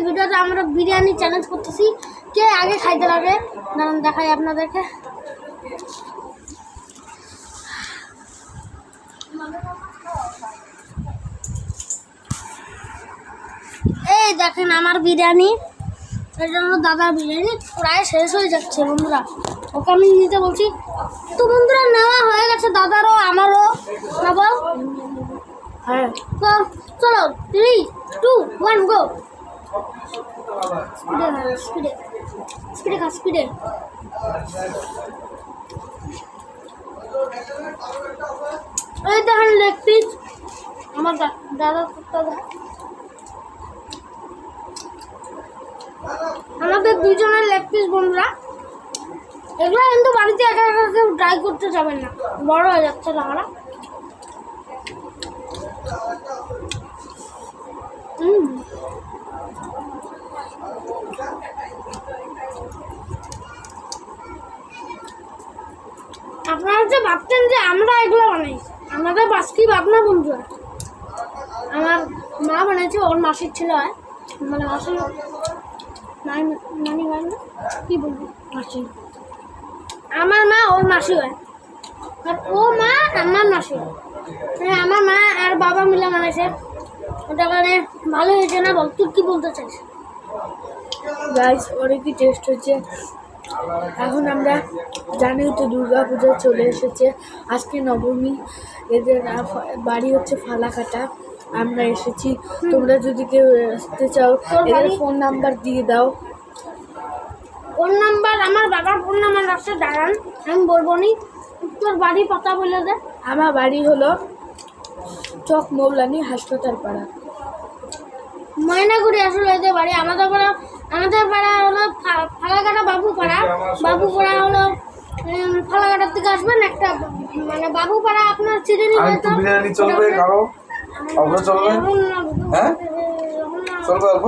ভিডিওতে আমরা বিরিয়ানি চ্যালেঞ্জ করতেছি, কে আগে খাইতে লাগে। দাঁড়ান দেখাই আপনাদেরকে। এই দেখেন আমার বিরিয়ানি, এটা হলো দাদার বিরিয়ানি, প্রায় শেষ হয়ে যাচ্ছে বন্ধুরা। ওকে আমি নিতে বলছি। তো বন্ধুরা নেওয়া হয়ে গেছে দাদারও আমারও। নেব? হ্যাঁ, তো চলো 3, 2, 1 গো। স্পিডে স্পিডে খা, স্পিডে। এই দেখেন লেগ পিস আমার দাদা। আমাদের দুজনের লেগ পিস বন্ধুরা। এগুলো কিন্তু বাড়িতে একা একা কেউ ট্রাই করতে যাবেন না, বড় হয়ে যাচ্ছে লাগাটা। আপনারা যে ভাবছেন যে আমরা এগুলো বানাই, আমাদের বাস্কি ভাবনা বন্ধুরা। আমার মা বানিয়েছে, ওর মাসির ছিল হয়, মানে মাসির নানি হয় না, কি বলবো, মাসি। আমার মা ওর মাসি হয়, আর ও মা আমার মাসি হয়। হ্যাঁ, আমার মা আর বাবা মিলে বানাইছে। ওটা মানে ভালো হয়েছে না? বল, তুই কি বলতে চাইছ? গাইস অনেকই টেস্ট হচ্ছে। এখন আমরা জানি তো দুর্গা পূজা চলে এসেছে, আজকে নবমী। এদের বাড়ি হচ্ছে ফালাকাটা, আমরা এসেছি। তোমরা যদি কেউ আসতে চাও এদের ফোন নাম্বার দিয়ে দাও। ফোন নাম্বার আমার বাবার ফোন নাম্বার রাখছে, দাঁড়ান আমি বলবো নি। তোর বাড়ি পাতা বলে দে। আমার বাড়ি হলো চক মৌলানি হাসপাতাল পাড়া, ময়নাগুড়ি। আসলে এদের বাড়ি আমাদের পাড়া হলো ফালাকাটা বাবুপাড়া। বাবুপাড়া হলো ফালাকাটার থেকে আসবেন একটা, মানে বাবুপাড়া আপনার চিড়ে নিবে তো। বিরিয়ানি চলবে কারো? অল্প চলবে? হ্যাঁ চলবে অল্প?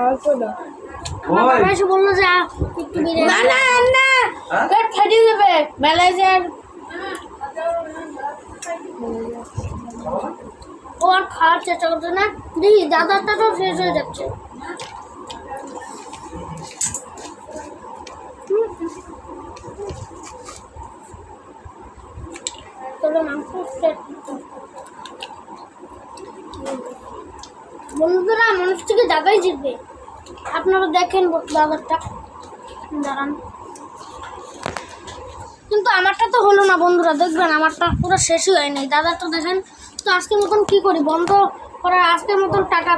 অল্প না। আমার বাবা এসে বললো যে একটু বিরিয়ানি। না পেট ফাটিয়ে দেবে ম্যানেজার। ও আর খাওয়ার চেষ্টা করছে না। দেখি দাদারটা তো শেষ হয়ে যাচ্ছে। তবে মাংস বন্ধুরা মানুষ থেকে দাদাই জিতবে। আপনারা দেখেন দাদারটা, দাঁড়ান। কিন্তু আমারটা তো হলো না বন্ধুরা, দেখবেন আমারটা পুরো শেষই হয়নি। দাদারটা দেখেন। তো আজকের মতন কি করি, বন্ধ করার আজকের মতন টাটা।